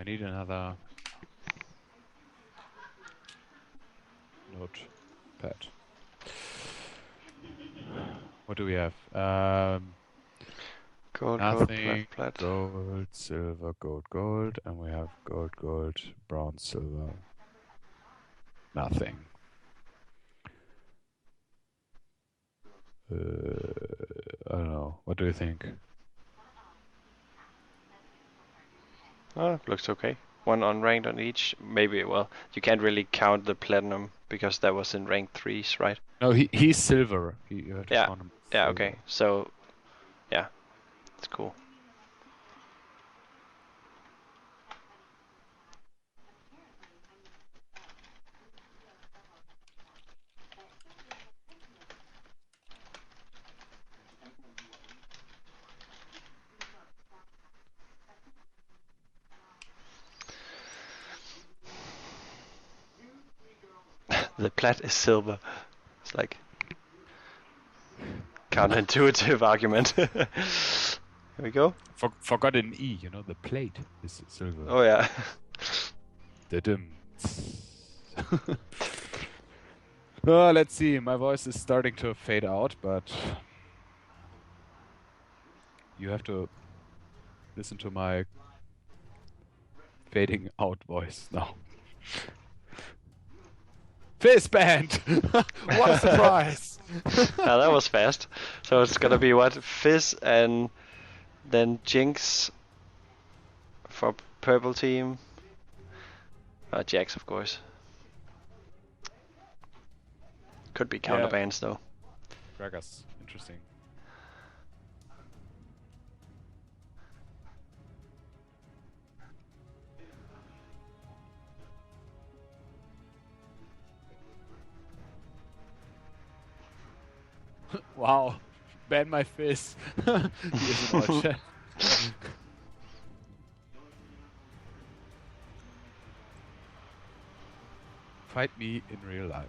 I need another notepad. What do we have? Gold, Nothing. gold, plat. Gold, silver, gold, gold, and we have gold, gold, bronze, silver. Nothing. I don't know. What do you think? Oh, looks okay. One unranked on each. Maybe, well, you can't really count the platinum because that was in rank 3s, right? No, he's silver. You have to Yeah. count him. Yeah, Silver. okay. So, yeah, it's cool. The plat is silver. It's like counterintuitive argument. Here we go. Forgot an E. You know, the plate is silver. Oh yeah. Oh, let's see. My voice is starting to fade out, but you have to listen to my fading out voice now. Fizz band! What a surprise! Now that was fast. So it's gonna be what? Fizz and then Jinx for purple team. Jax, of course. Could be counterbans though. Gragas, interesting. Wow, ban my Fizz. He is in our chat. Fight me in real life.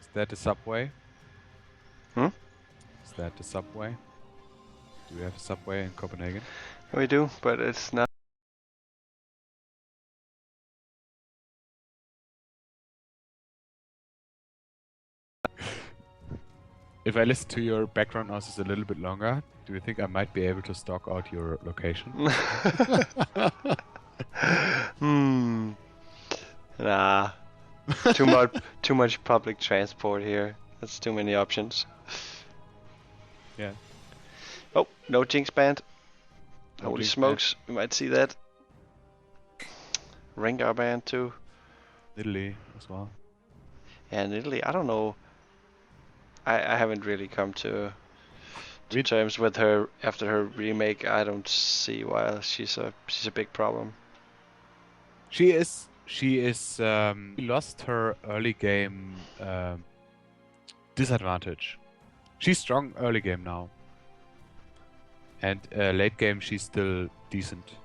Is that the subway? Hmm? Is that the subway? Do we have a subway in Copenhagen? We do, but it's not. If I listen to your background noises a little bit longer, do you think I might be able to stalk out your location? Nah. Too much public transport here. That's too many options. Yeah. Oh, no Jinx band. No Holy Jinx smokes, we might see that. Rengar band too. Italy as well. Yeah, in Italy, I don't know. I haven't really come to terms with her after her remake. I don't see why she's a big problem. She is. She lost her early game disadvantage. She's strong early game now, and late game she's still decent.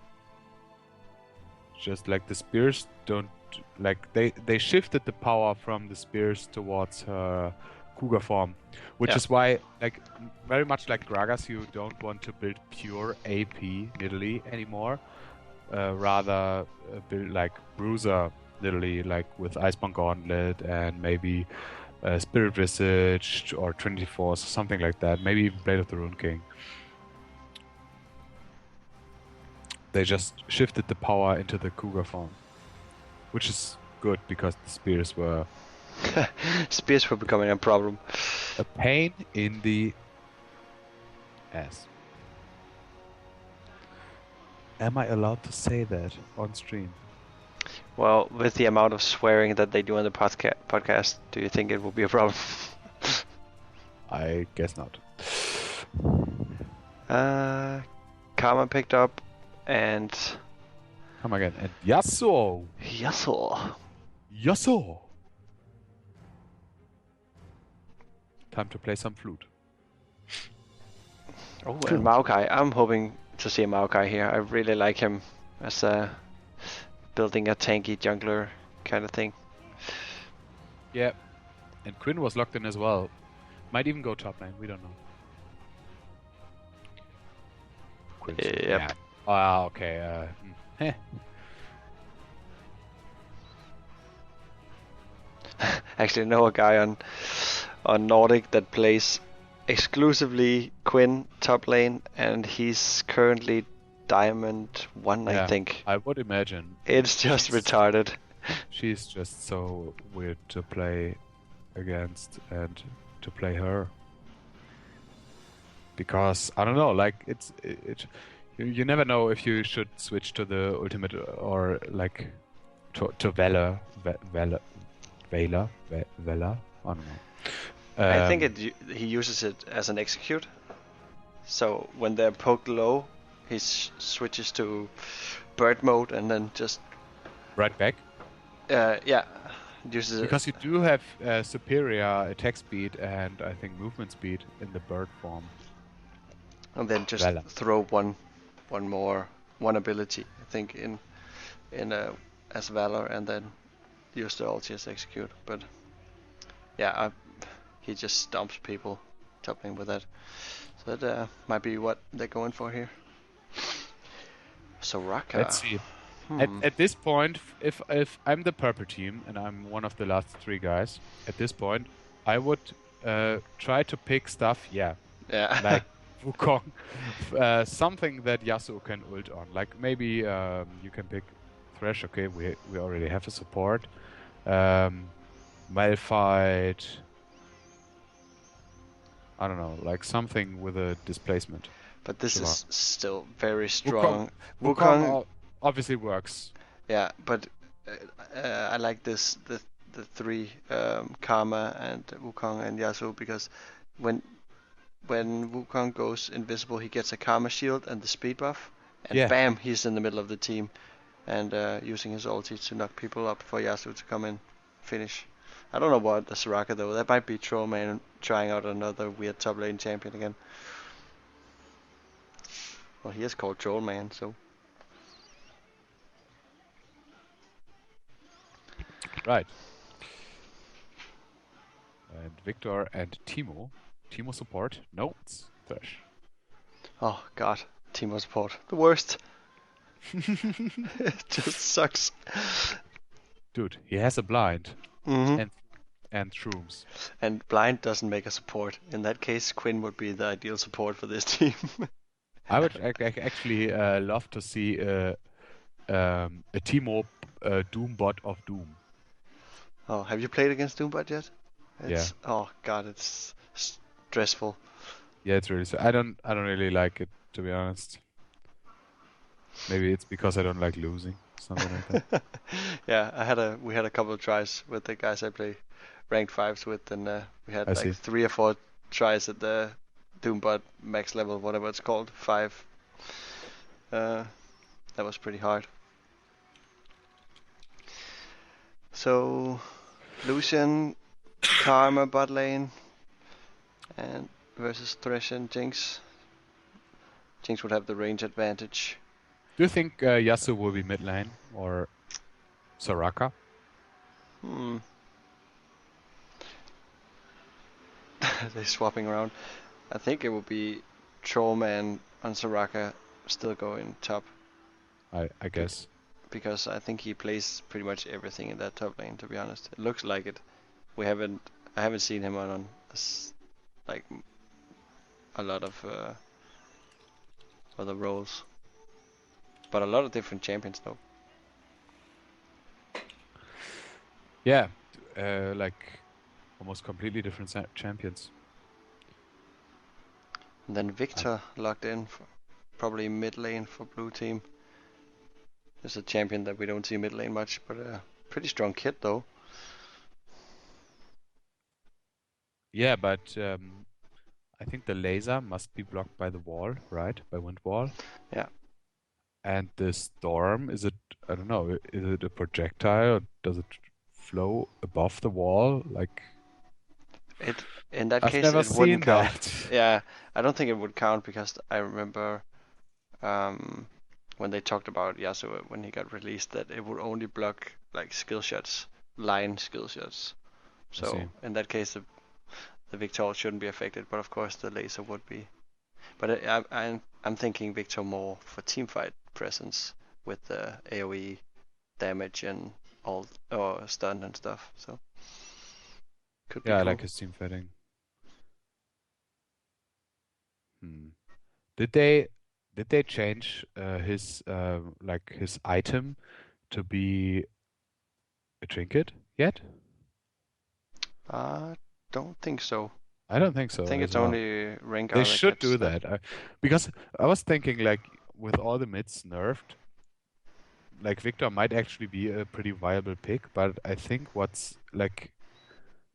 Just like the spears don't like they shifted the power from the spears towards her Cougar form, which is why, like, very much like Gragas, you don't want to build pure AP Nidalee anymore. Rather build like Bruiser Nidalee, like with Iceborne Gauntlet and maybe Spirit Visage or Trinity Force or something like that. Maybe even Blade of the Rune King. They just shifted the power into the Cougar form, which is good because the spears were Spears were becoming a problem. a pain in the ass. Am I allowed to say that on stream? Well, with the amount of swearing that they do on the podcast, do you think it will be a problem? I guess not. Karma picked up, and Come again. And Yasuo! Yasuo! Time to play some flute. Oh, and Maokai. I'm hoping to see a Maokai here. I really like him as building a tanky jungler kind of thing. Yeah, and Quinn was locked in as well. Might even go top lane. We don't know. Quinn's Yep. yeah. Oh, okay. Heh. Actually know a guy on Nordic that plays exclusively Quinn top lane, and he's currently Diamond 1, I Yeah, think. I would imagine. It's just retarded. She's just so weird to play against and to play her. Because I don't know, like you never know if you should switch to the ultimate or like to Valor, Valor, Valor, Valor. I don't know. I think he uses it as an execute. So when they're poked low, he switches to bird mode and then just right back. Yeah, uses because you do have superior attack speed and I think movement speed in the bird form. And then just Valor. throw one ability, I think, in as Valor, and then use the ulti as execute. But yeah, he just stomps people top lane with that. So that might be what they're going for here. Soraka. Let's see. At this point, if I'm the purple team and I'm one of the last 3 guys, at this point, I would try to pick stuff, like Wukong, something that Yasuo can ult on. Like maybe you can pick Thresh. Okay, we already have a support. Malphite. I don't know, like something with a displacement. But this is still very strong. Wukong obviously works. Yeah, but I like this the 3 Karma and Wukong and Yasuo, because when Wukong goes invisible, he gets a Karma shield and the speed buff, and bam, he's in the middle of the team, and using his ulti to knock people up for Yasuo to come in, finish. I don't know about the Soraka though. That might be Trollman trying out another weird top lane champion again. Well, he is called Trollman, so. Right. And Victor and Timo. Timo support? No, it's Thresh. Oh god, Timo support. The worst. It just sucks. Dude, he has a blind. Mm-hmm. And shrooms. And blind doesn't make a support. In that case, Quinn would be the ideal support for this team. I would actually love to see a Timo Doombot of Doom. Oh, have you played against Doombot yet? Yeah. Oh god, it's stressful. Yeah, it's really. I don't really like it, to be honest. Maybe it's because I don't like losing, something like that. Yeah, we had a couple of tries with the guys I play ranked 5s with, and we had like 3 or 4 tries at the Doombot max level, whatever it's called, 5. That was pretty hard. So, Lucian, Karma bot lane, and versus Thresh and Jinx. Jinx would have the range advantage. Do you think Yasuo will be mid lane or Soraka? They're swapping around. I think it will be Trollman on Soraka still going top. I guess. Because I think he plays pretty much everything in that top lane, to be honest. It looks like it. I haven't seen him on like a lot of other roles. But a lot of different champions though. Yeah, like almost completely different champions. And then Victor locked in, for probably mid lane for blue team. There's a champion that we don't see mid lane much, but a pretty strong kit though. Yeah, but I think the laser must be blocked by the wall, right? By wind wall. Yeah. And the storm, is it, I don't know, is it a projectile or does it flow above the wall? Like, in that I've case never it wouldn't seen count. that. Yeah, I don't think it would count because I remember when they talked about Yasuo when he got released, that it would only block like skill shots, line skill shots. So in that case, the Victor shouldn't be affected, but of course the laser would be. But I'm thinking Victor more for teamfight presence with the AoE damage and all or stun and stuff. So could be Yeah, I cool. like his team fighting. Did they change his his item to be a trinket yet? Don't think so. I don't think so I think as it's well. only Rengar They that should gets do that. that because I was thinking like with all the mids nerfed, like Victor might actually be a pretty viable pick, but I think what's like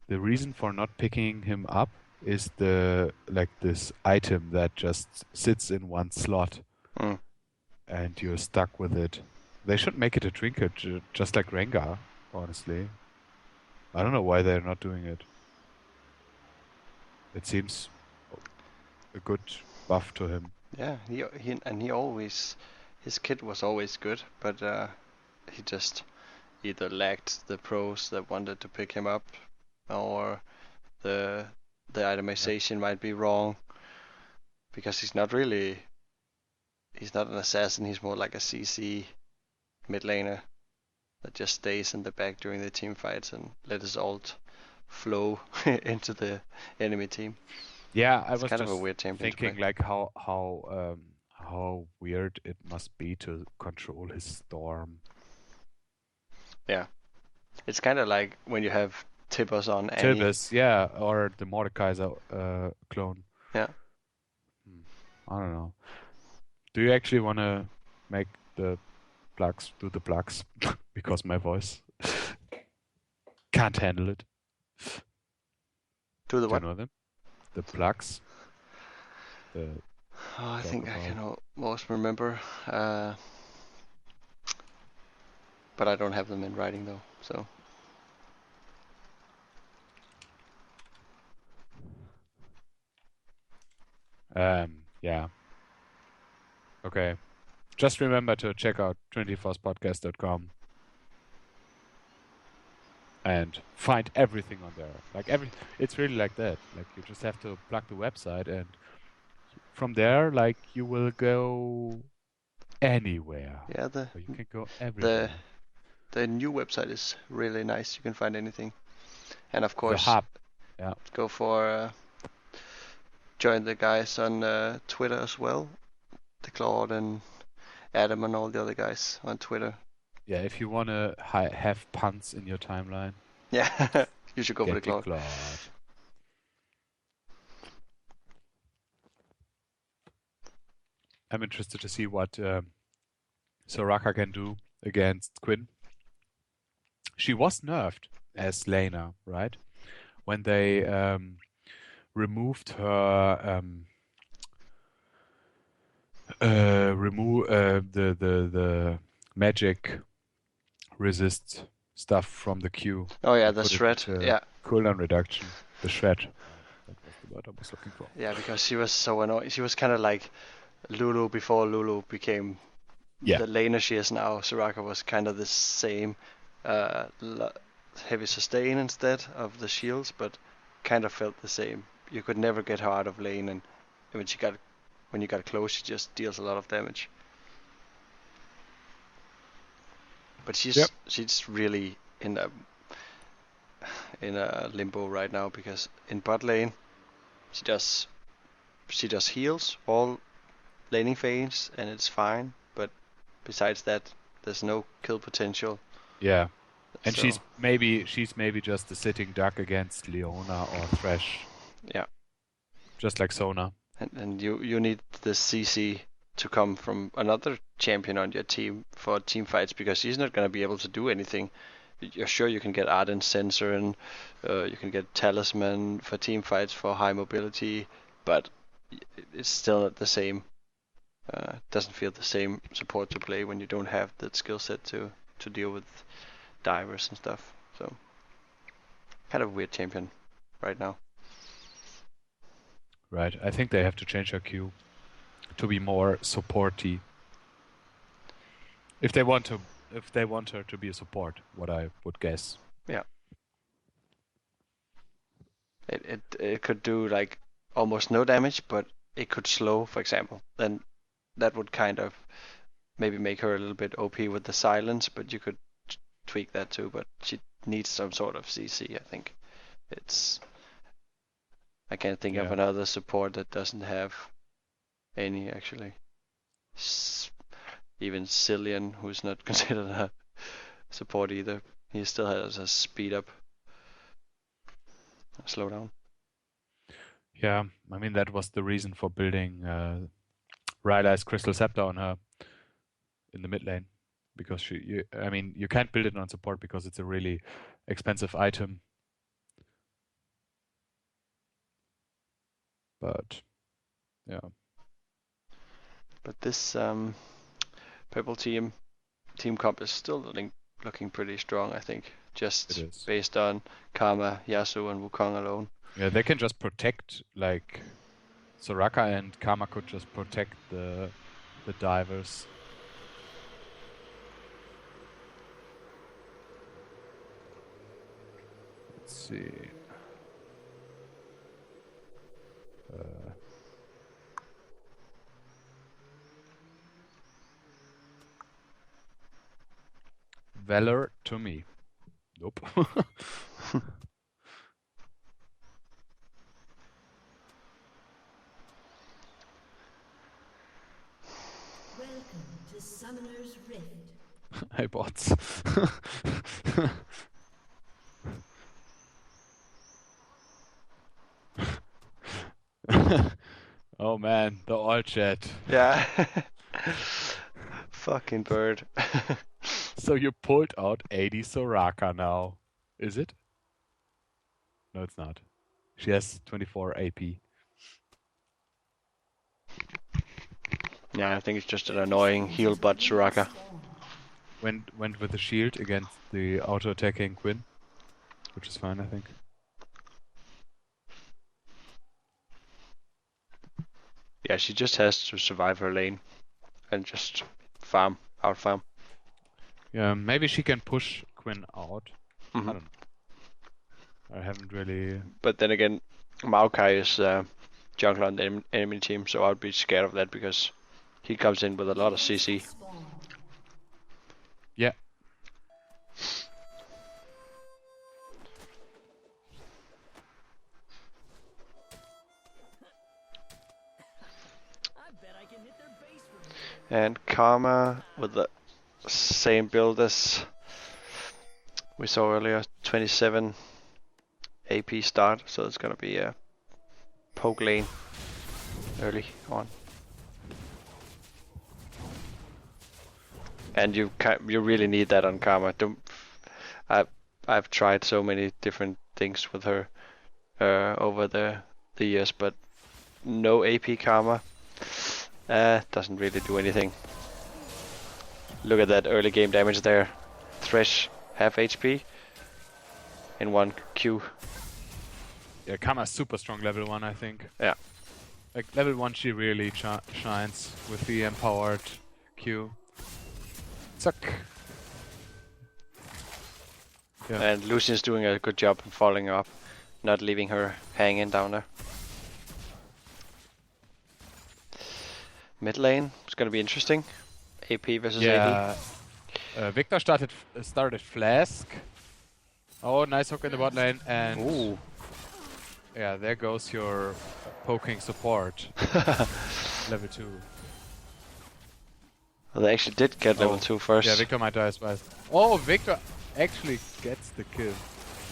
the reason for not picking him up is this item that just sits in one slot and you're stuck with it. They should make it a trinket, just like Rengar, honestly. I don't know why they're not doing it. It seems a good buff to him. Yeah, he always, his kit was always good, but he just either lacked the pros that wanted to pick him up, or the itemization might be wrong, because he's not an assassin. He's more like a CC mid laner that just stays in the back during the team fights and let his ult flow into the enemy team. Yeah, I It's was kind of a just weird champion to thinking play. like how weird it must be to control his storm. Yeah, it's kind of like when you have Tibbers on Annie. Tilbis, yeah, or the Mordekaiser clone. Yeah. I don't know. Do you actually want to make the plugs do the plugs? Because my voice can't handle it. Do the Do you what? know them? The plugs. I think I can almost remember, but I don't have them in writing though. So. Yeah. Okay. Just remember to check out 24sportcast.com and find everything on there. It's really like that. Like you just have to plug the website and from there, like you will go anywhere. Yeah, You can go everywhere. the new website is really nice. You can find anything, and of The course, hub. Yeah. go for join the guys on Twitter as well, the Claude and Adam and all the other guys on Twitter. Yeah, if you want to have puns in your timeline, Yeah, you should go for the get the Claude. Claude. I'm interested to see what Soraka can do against Quinn. She was nerfed as Lena, right? When they removed her the magic resist stuff from the queue. Oh yeah, the shred. Yeah. Cooldown reduction. The shred. That was the word I was looking for. Yeah, because she was so annoying. She was kind of like Lulu before Lulu became the laner she is now. Soraka was kind of the same, heavy sustain instead of the shields, but kind of felt the same. You could never get her out of lane, and when you got close, she just deals a lot of damage. But she's really in a limbo right now, because in bot lane she does heals all laning phase and it's fine, but besides that there's no kill potential. Yeah. And so, she's maybe just a sitting duck against Leona or Thresh. Yeah. Just like Sona. And you need the CC to come from another champion on your team for team fights, because she's not going to be able to do anything. You're sure you can get Ardent Sensor and you can get Talisman for team fights for high mobility, but it's still not the same. Doesn't feel the same support to play when you don't have that skill set to deal with divers and stuff. So kind of a weird champion right now. Right. I think they have to change her Q to be more supporty. If they want her to be a support, what I would guess. Yeah. It could do like almost no damage, but it could slow, for example. Then that would kind of maybe make her a little bit OP with the silence, but you could tweak that too. But she needs some sort of CC, I think. I can't think of another support that doesn't have any, actually. Even Cillian, who's not considered a support either, he still has a speed up, a slow down. Yeah, I mean that was the reason for building Rylai's Crystal Scepter on her in the mid lane, because you can't build it on support because it's a really expensive item. But yeah. But this purple team comp is still looking pretty strong, I think. Just based on Karma, Yasuo, and Wukong alone. Yeah, they can just protect, like Soraka and Karma could just protect the divers. Let's see. Valor to me. Nope. Welcome to Summoner's Rift. Hey bots. Oh man, the all chat. Yeah. Fucking bird. So you pulled out 80 Soraka now. Is it? No, it's not. She has 24 AP. Yeah, I think it's just an annoying heal butt Soraka. Went with the shield against the auto-attacking Quinn, which is fine, I think. Yeah, she just has to survive her lane and just out farm. Yeah, maybe she can push Quinn out. Mm-hmm. I don't know. I haven't really... But then again, Maokai is jungler on the enemy team, so I'd be scared of that because he comes in with a lot of CC. Yeah. And Karma with the same build as we saw earlier, 27 AP start, so it's gonna be a poke lane early on. And you really need that on Karma. I've tried so many different things with her over the years, but no AP Karma doesn't really do anything. Look at that early game damage there. Thresh half HP in 1 Q. Yeah, Karma's super strong level 1, I think. Yeah. Like level 1 she really shines with the empowered Q. Suck. Yeah. And Lucian's doing a good job in following up, not leaving her hanging down there. Mid lane, it's gonna be interesting. AP versus AD. Victor started Flask. Oh, nice hook in the bot lane, and ooh. Yeah, there goes your poking support. Level 2. Well, they actually did get level 2 first. Yeah, Victor might die as well. Oh, Victor actually gets the kill.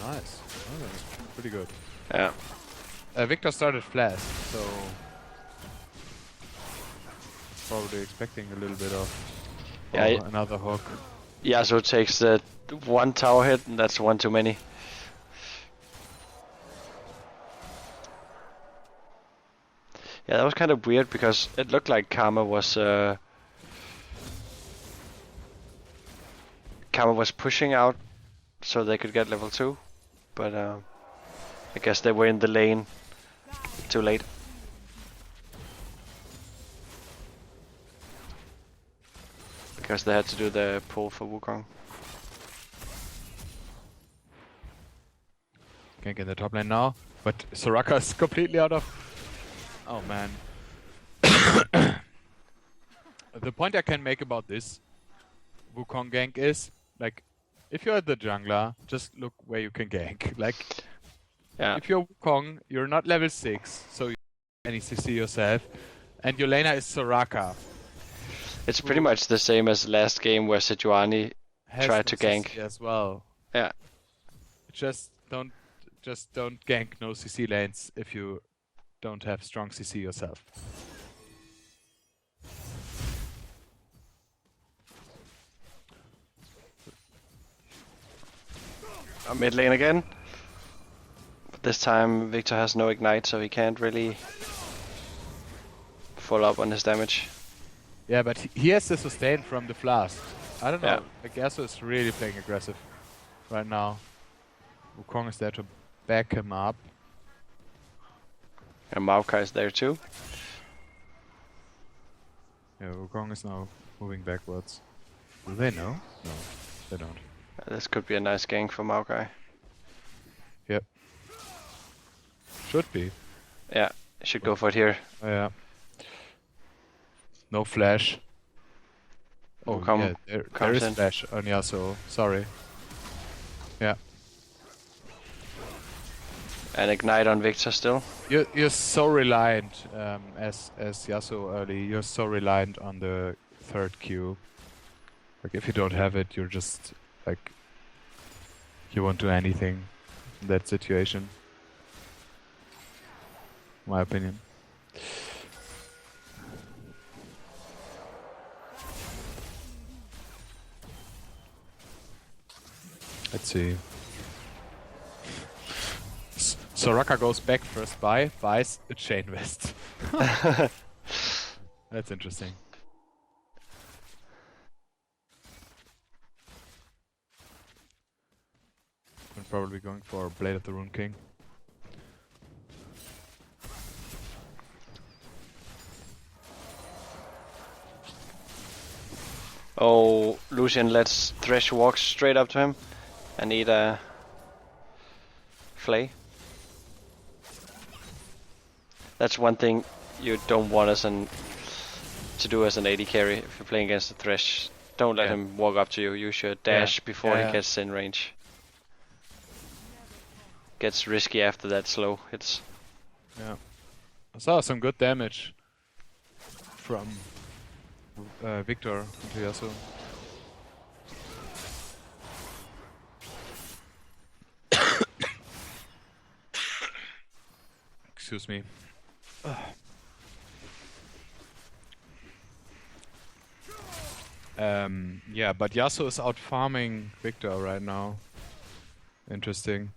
Nice. Oh, pretty good. Yeah. Victor started Flask, so probably expecting a little bit of another hook. Yeah, so it takes the 1 tower hit, and that's 1 too many. Yeah, that was kind of weird because it looked like Karma was pushing out so they could get level 2, but I guess they were in the lane too late. Because they had to do the pull for Wukong. Can't get the top lane now, but Soraka is completely out of... Oh man. The point I can make about this Wukong gank is, like, if you're the jungler, just look where you can gank. Like, Yeah. if you're Wukong, you're not level 6, so you can any CC yourself, and your laner is Soraka. It's pretty much the same as last game where Sejuani Has tried no to gank. CC as well. Yeah. Just don't gank no CC lanes if you don't have strong CC yourself. Mid lane again. But this time Victor has no ignite, so he can't really follow up on his damage. Yeah, but he has the sustain from the flask. I don't know. Yeah. Like, Yasuo is really playing aggressive right now. Wukong is there to back him up. And Maokai is there too. Yeah, Wukong is now moving backwards. Do they know? No, they don't. This could be a nice gank for Maokai. Yep. Should be. Yeah, should go for it here. Oh, yeah. No flash. Oh, Wukong yeah, there comes is in. flash on Yasuo. Sorry. Yeah. And ignite on Victor still. You're so reliant, as Yasuo early, you're so reliant on the third Q. Like, if you don't have it, you're just, like, you won't do anything in that situation. My opinion. Let's see. Soraka goes back first buys a chain vest. That's interesting. I'm probably going for Blade of the Rune King. Oh, Lucian lets Thresh walk straight up to him and eat a flay. That's one thing you don't want to do as an AD carry if you're playing against the Thresh. Don't let him walk up to you. You should dash before he gets in range. Gets risky after that slow hits. Yeah. I saw some good damage from Victor into Yasuo. Excuse me. Yeah, but Yasuo is out farming Victor right now. Interesting.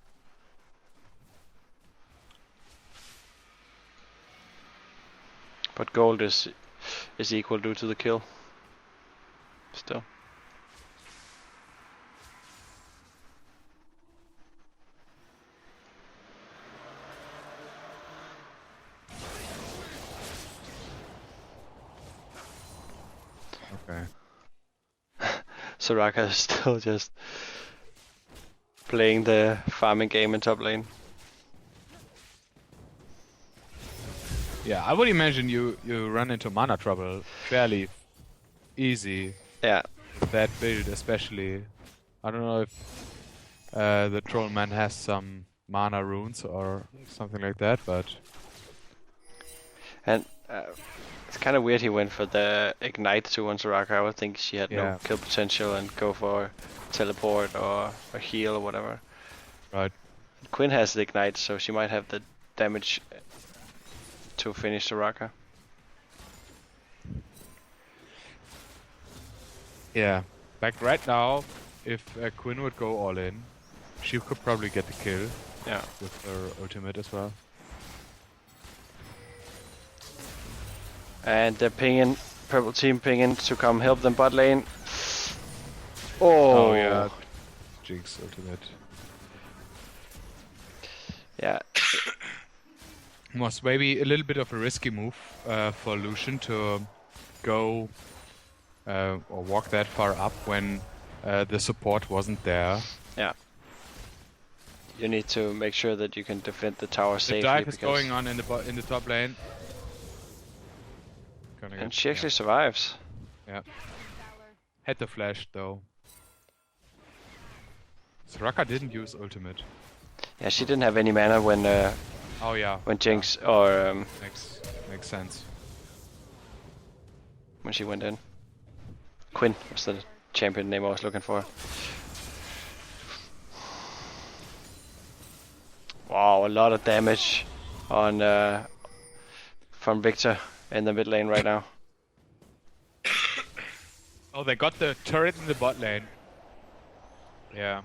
But gold is equal due to the kill. Still. Okay. Soraka is still just playing the farming game in top lane. Yeah, I would imagine you run into mana trouble fairly easy. Yeah. That build especially. I don't know if the Trollman has some mana runes or something like that, but And it's kind of weird he went for the ignite to on Soraka. I would think she had no Yeah. kill potential and go for teleport or a heal or whatever. right. Quinn has the ignite, so she might have the damage to finish Soraka. Yeah. Like right now, if Quinn would go all in, she could probably get the kill Yeah. with her ultimate as well. And they're pinging, purple team pinging to come help them bot lane. Oh, yeah. Jinx ultimate. Yeah. Was maybe a little bit of a risky move for Lucian to go or walk that far up when the support wasn't there. Yeah. You need to make sure that you can defend the tower The safely. dive is because going on in the top lane. and she actually survives. Yeah. Had the flash though. Soraka didn't use ultimate. Yeah, she didn't have any mana when Oh yeah. Jinx or Makes sense. when she went in. Quinn was the champion name I was looking for. Wow, a lot of damage on from Victor in the mid lane right now. Oh, they got the turret in the bot lane. Yeah.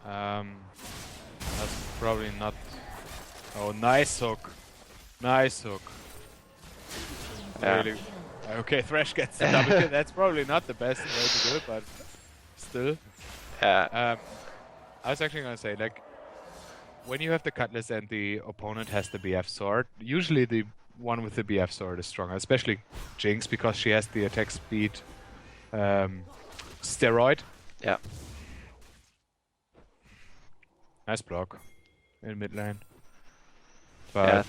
That's probably not. Oh, nice hook. Nice hook. Yeah. Really. Okay, Thresh gets the double kill. That's probably not the best way to do it, but still. Yeah. I was actually gonna say, like, when you have the Cutlass and the opponent has the BF sword, usually the one with the BF sword is stronger, especially Jinx, because she has the attack speed steroid. Yeah. Nice block in mid lane. But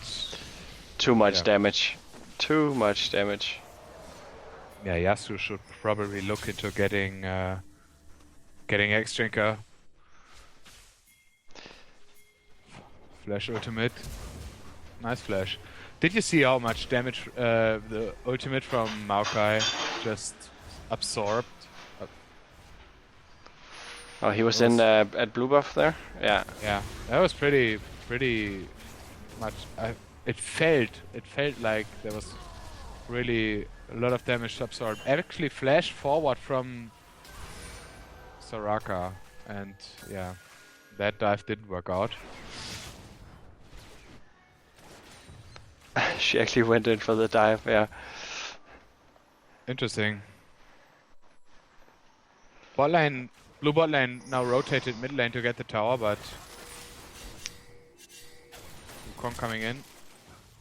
Too much yeah. damage. Too much damage. Yeah, Yasuo should probably look into getting X-Drinker. Flash ultimate. Nice flash. Did you see how much damage the ultimate from Maokai just absorbed? Oh, he was in at blue buff there? Yeah. Yeah, that was pretty much. It felt like there was really a lot of damage absorbed. Actually, flash forward from Soraka, and yeah, that dive didn't work out. She actually went in for the dive, yeah. Interesting. Bot lane, blue bot lane now rotated mid lane to get the tower, but Wukong coming in.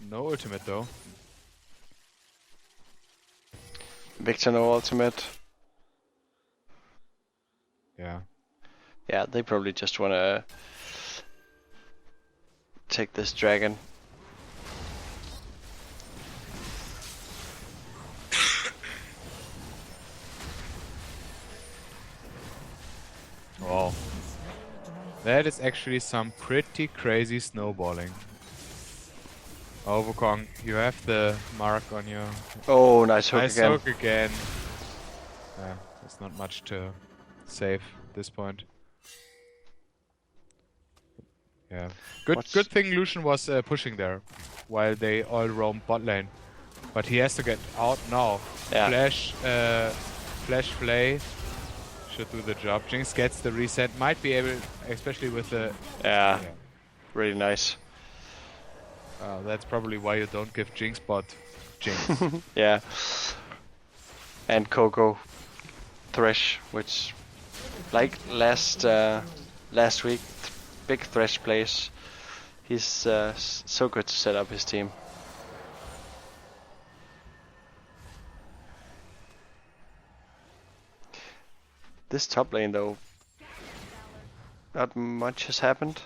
No ultimate though. Victor no ultimate. Yeah. Yeah, they probably just wanna take this dragon. Wow. That is actually some pretty crazy snowballing. Oh, Wukong, you have the mark on your... Oh, nice hook Nice again. hook again. Yeah, there's not much to save at this point. Yeah. Good thing Lucian was pushing there while they all roam bot lane. But he has to get out now. Yeah. Flash Flay should do the job. Jinx gets the reset. Might be able, especially with the... Yeah. Really nice. That's probably why you don't give Jinx bot Jinx. Yeah. And Coco Thresh, which like last week, big Thresh plays. He's so good to set up his team. This top lane though, not much has happened.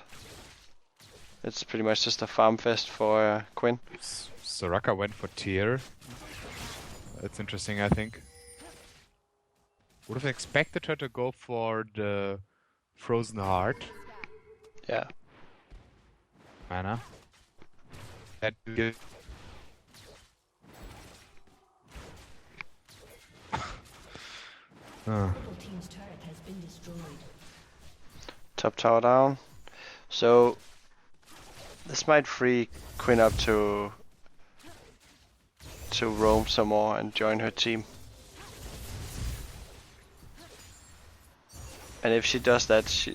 It's pretty much just a farm fest for Quinn. Soraka went for tier. That's interesting, I think. Would have expected her to go for the Frozen Heart. Yeah. Mana. That good. Rebel team's turret has been destroyed. Top tower down. So this might free Quinn up to roam some more and join her team. And if she does that,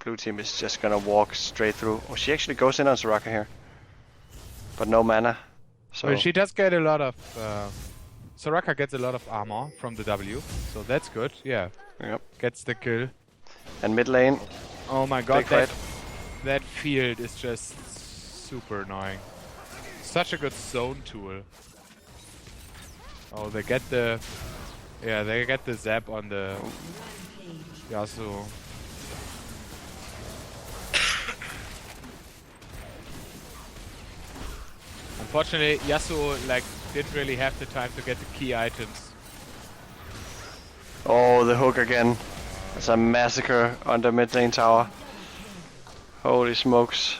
blue team is just gonna walk straight through. Oh, she actually goes in on Soraka here, but no mana. So Well, she does get a lot of... Soraka gets a lot of armor from the W, so that's good, yeah. Yep. Gets the kill. And mid lane, Oh my god, big fight. that field is just super annoying. Such a good zone tool. Oh, they get the... Yeah, they get the zap on the Yasuo. Unfortunately, Yasuo like didn't really have the time to get the key items. Oh, the hook again. It's a massacre on the mid lane tower. Holy smokes.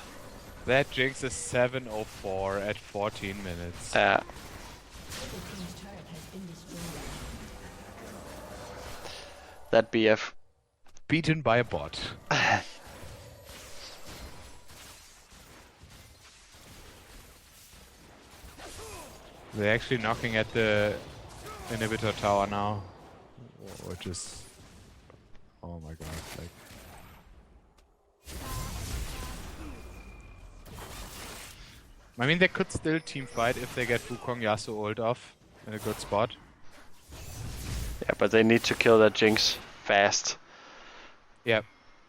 That Jinx is 704 at 14 minutes. Yeah. Purple team's turret has been destroyed. That BF. Beaten by a bot. They're actually knocking at the inhibitor tower now, which is, oh my god, like. I mean, they could still team fight if they get Wukong Yasuo ult off in a good spot. Yeah, but they need to kill that Jinx fast. Yeah.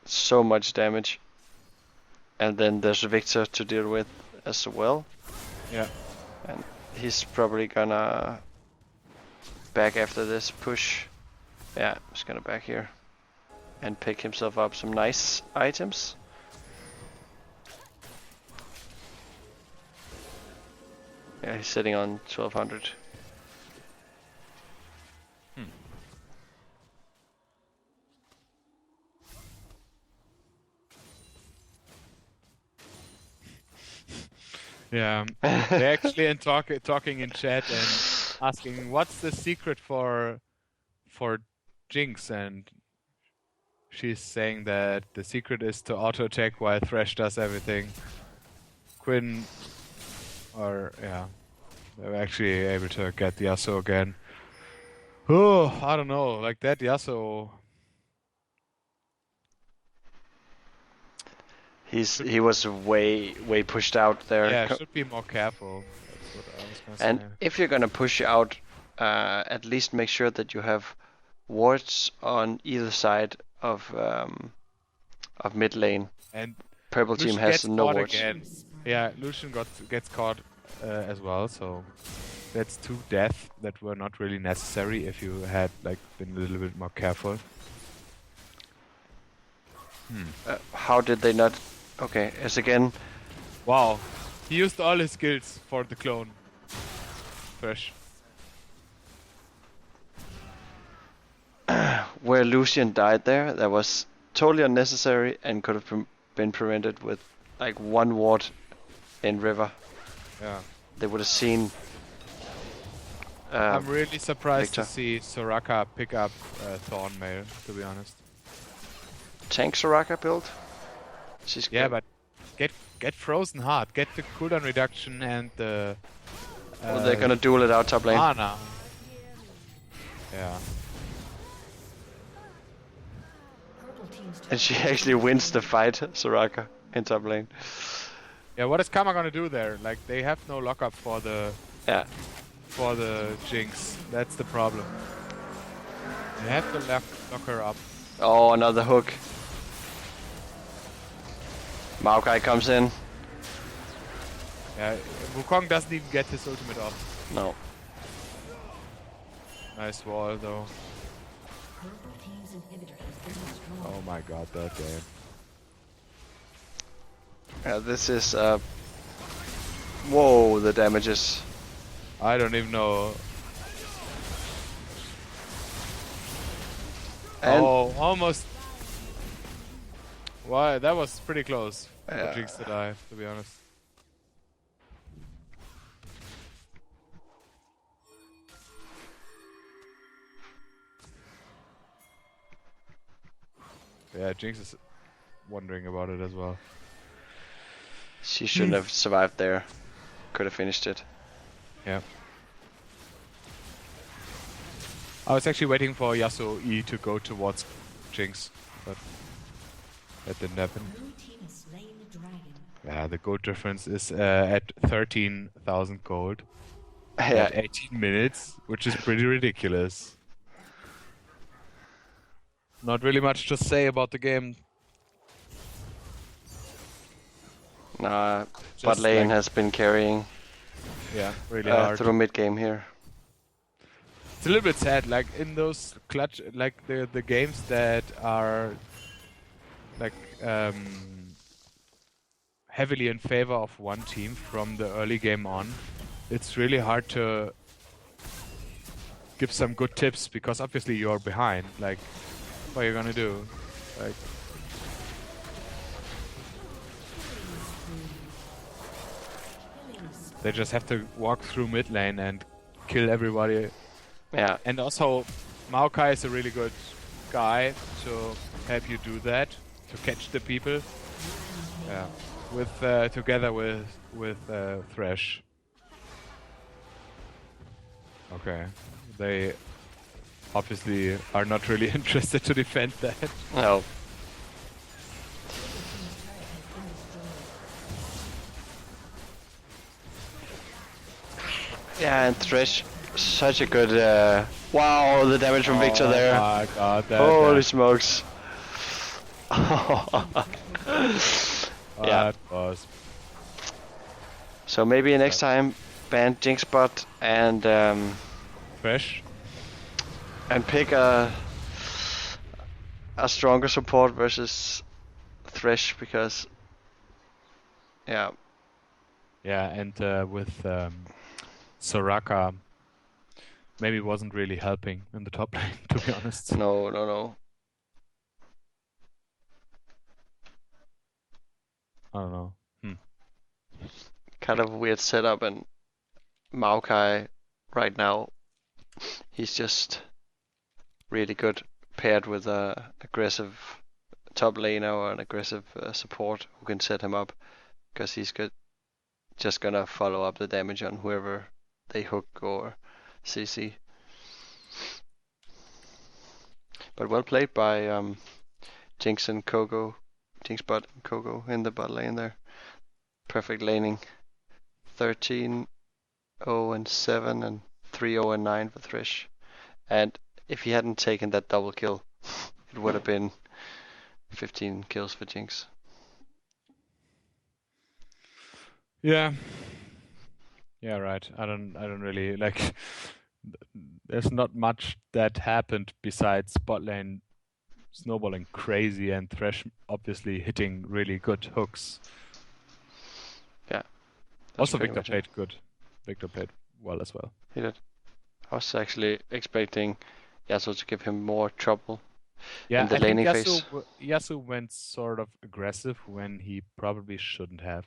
So much damage. And then there's Victor to deal with as well. Yeah. And he's probably gonna back after this push. Yeah, he's gonna back here. And pick himself up some nice items. Yeah, he's sitting on 1200. Yeah, they're actually talking in chat and asking what's the secret for Jinx, and she's saying that the secret is to auto attack while Thresh does everything. Quinn, or yeah, they're actually able to get the Yasuo again. Oh, I don't know, like that Yasuo. He was way pushed out there. Yeah, should be more careful. That's what I was gonna And say. if you're gonna push out, at least make sure that you have wards on either side of mid lane. And Purple team Lucian has gets no caught wards. again. Yeah, Lucian gets caught as well, so that's 2 deaths that were not really necessary if you had like been a little bit more careful. How did they not? Okay, it's again. Wow, he used all his skills for the clone. Fresh. Where Lucian died there, that was totally unnecessary and could have been prevented with like 1 ward in river. Yeah. They would have seen. I'm really surprised Victor. to see Soraka pick up Thornmail, to be honest. Tank Soraka build. She's Yeah, good. but get frozen hard, get the cooldown reduction and the Well, they're gonna duel it out top lane. mana. Yeah. Purple team's turret And she actually wins the fight, Soraka, in top lane. Yeah, what is Karma gonna do there? Like, they have no lockup for the Yeah. Jinx. That's the problem. They have to lock her up. Oh, another hook. Maokai comes in. Yeah, Wukong doesn't even get his ultimate off. No. Nice wall though. Purple team's inhibitor has been destroyed. Oh my god, that game. Yeah, this is. Whoa, the damages. I don't even know. And Oh, almost. Why? That was pretty close for Yeah. Jinx to die, to be honest. Yeah, Jinx is wondering about it as well. she shouldn't have survived there. Could have finished it. Yeah. I was actually waiting for Yasuo E to go towards Jinx, but that didn't happen. Blue team has slain the dragon. Yeah, the gold difference is at 13,000 gold Yeah. at 18 minutes, which is pretty ridiculous. Not really much to say about the game. Nah, Just bot lane like- has been carrying Yeah, really hard. through mid game here. It's a little bit sad, like in those clutch, like the games that are like heavily in favor of one team from the early game on. It's really hard to give some good tips because obviously you're behind. Like, what are you gonna do? Like, they just have to walk through mid lane and kill everybody. Yeah. And also, Maokai is a really good guy to help you do that, to catch the people. Yeah, with together with Thresh. Okay, they obviously are not really interested to defend that. No. Yeah, and Thresh, such a good. Wow, the damage from Victor there. Oh my god, Holy smokes. that was. So maybe next time ban Jinxbot and Thresh. and pick a stronger support versus Thresh because yeah. Yeah, and with Soraka, maybe wasn't really helping in the top lane, to be honest. No. I don't know. Kind of weird setup, and Maokai right now, he's just really good paired with a aggressive top laner or an aggressive support who can set him up, because he's good, just gonna follow up the damage on whoever they hook or CC. But well played by Jinx and Kogo, Jinxbot and Kogo in the bot lane there. Perfect laning. 13-0 and 7 and 3-0 and 9 for Thresh. And if he hadn't taken that double kill, it would have been 15 kills for Jinx. Yeah. Yeah, right. I don't really like. There's not much that happened besides bot lane snowballing crazy and Thresh obviously hitting really good hooks. Yeah. Also, Victor played good. Victor played well as well. He did. I was actually expecting Yasuo to give him more trouble Yeah, in the I think laning phase. Yasuo went sort of aggressive when he probably shouldn't have.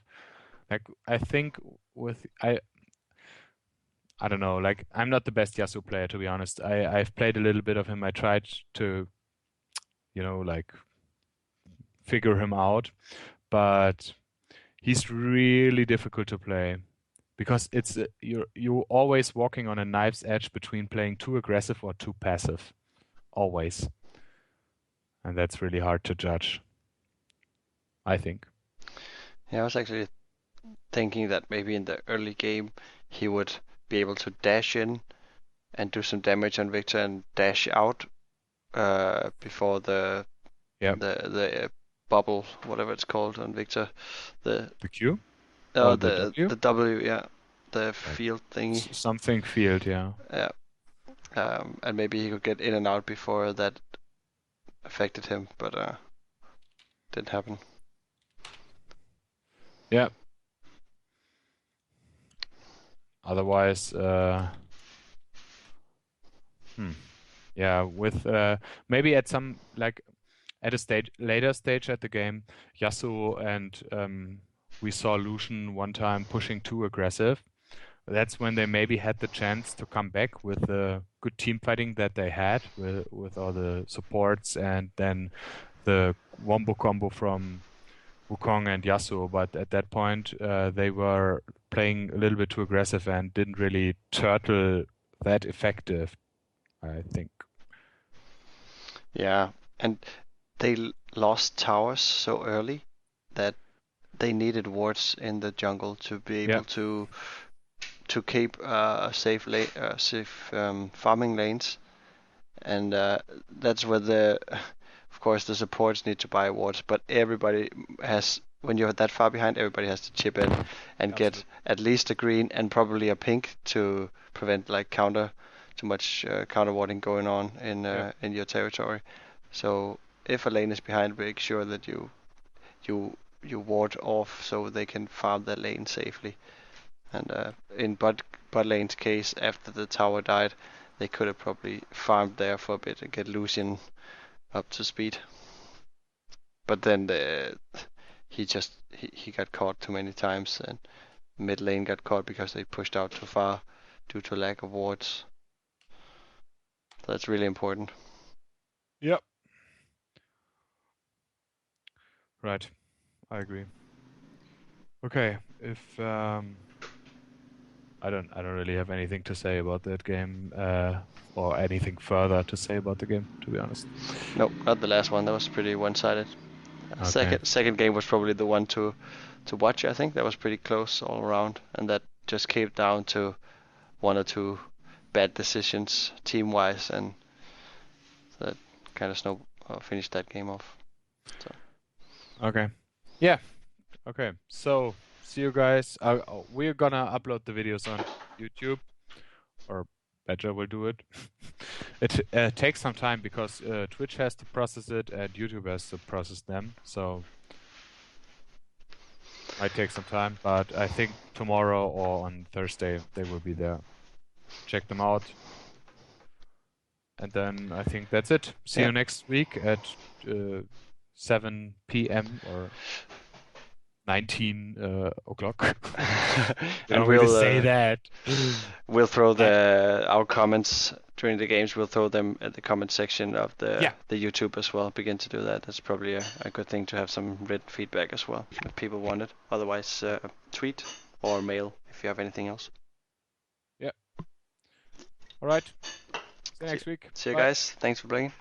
Like, I think with I don't know, like, I'm not the best Yasuo player, to be honest. I've played a little bit of him. I tried to, like, figure him out, but he's really difficult to play because it's you're always walking on a knife's edge between playing too aggressive or too passive, always, and that's really hard to judge, I think. Yeah, I was actually thinking that maybe in the early game he would be able to dash in and do some damage on Victor and dash out before the bubble, whatever it's called on Victor, the Q? oh, the W? the W, yeah, the field thingy. Something field, yeah. Yeah. And maybe he could get in and out before that affected him, but didn't happen. Yeah. Otherwise, yeah, with maybe at some at a later stage at the game, Yasuo and we saw Lucian one time pushing too aggressive. That's when they maybe had the chance to come back with the good team fighting that they had with all the supports and then the wombo combo from Wukong and Yasuo. But at that point, they were playing a little bit too aggressive and didn't really turtle that effective, I think. Yeah, and they lost towers so early that they needed wards in the jungle to be able to keep safe farming lanes, and that's where of course the supports need to buy wards, but everybody has, when you're that far behind, everybody has to chip in and get at least a green and probably a pink to prevent like counter counter warding going on in your territory. So if a lane is behind, make sure that you ward off so they can farm that lane safely. And in bot lane's case, after the tower died, they could have probably farmed there for a bit and get Lucian up to speed. But then he got caught too many times, and mid lane got caught because they pushed out too far due to lack of wards. So that's really important. Yep. Right. I agree. Okay. If I don't really have anything to say about that game, or anything further to say about the game, to be honest. Nope, not the last one. That was pretty one-sided. Okay. Second game was probably the one to watch. I think that was pretty close all around, and that just came down to one or two bad decisions team-wise, and that kind of finished that game off. So. Okay. Yeah. Okay. So see you guys. We're gonna upload the videos on YouTube, or Badger will do it. It takes some time because Twitch has to process it and YouTube has to process them. So might take some time, but I think tomorrow or on Thursday they will be there. Check them out. And then I think that's it. See you next week at 7 p.m. or 19 o'clock. And we'll say that. We'll throw our comments during the games. We'll throw them at the comment section of the YouTube as well. Begin to do that. That's probably a good thing to have some written feedback as well if people want it. Otherwise, tweet or mail if you have anything else. Yeah. All right. See you next week. See you Bye. guys. Thanks for playing.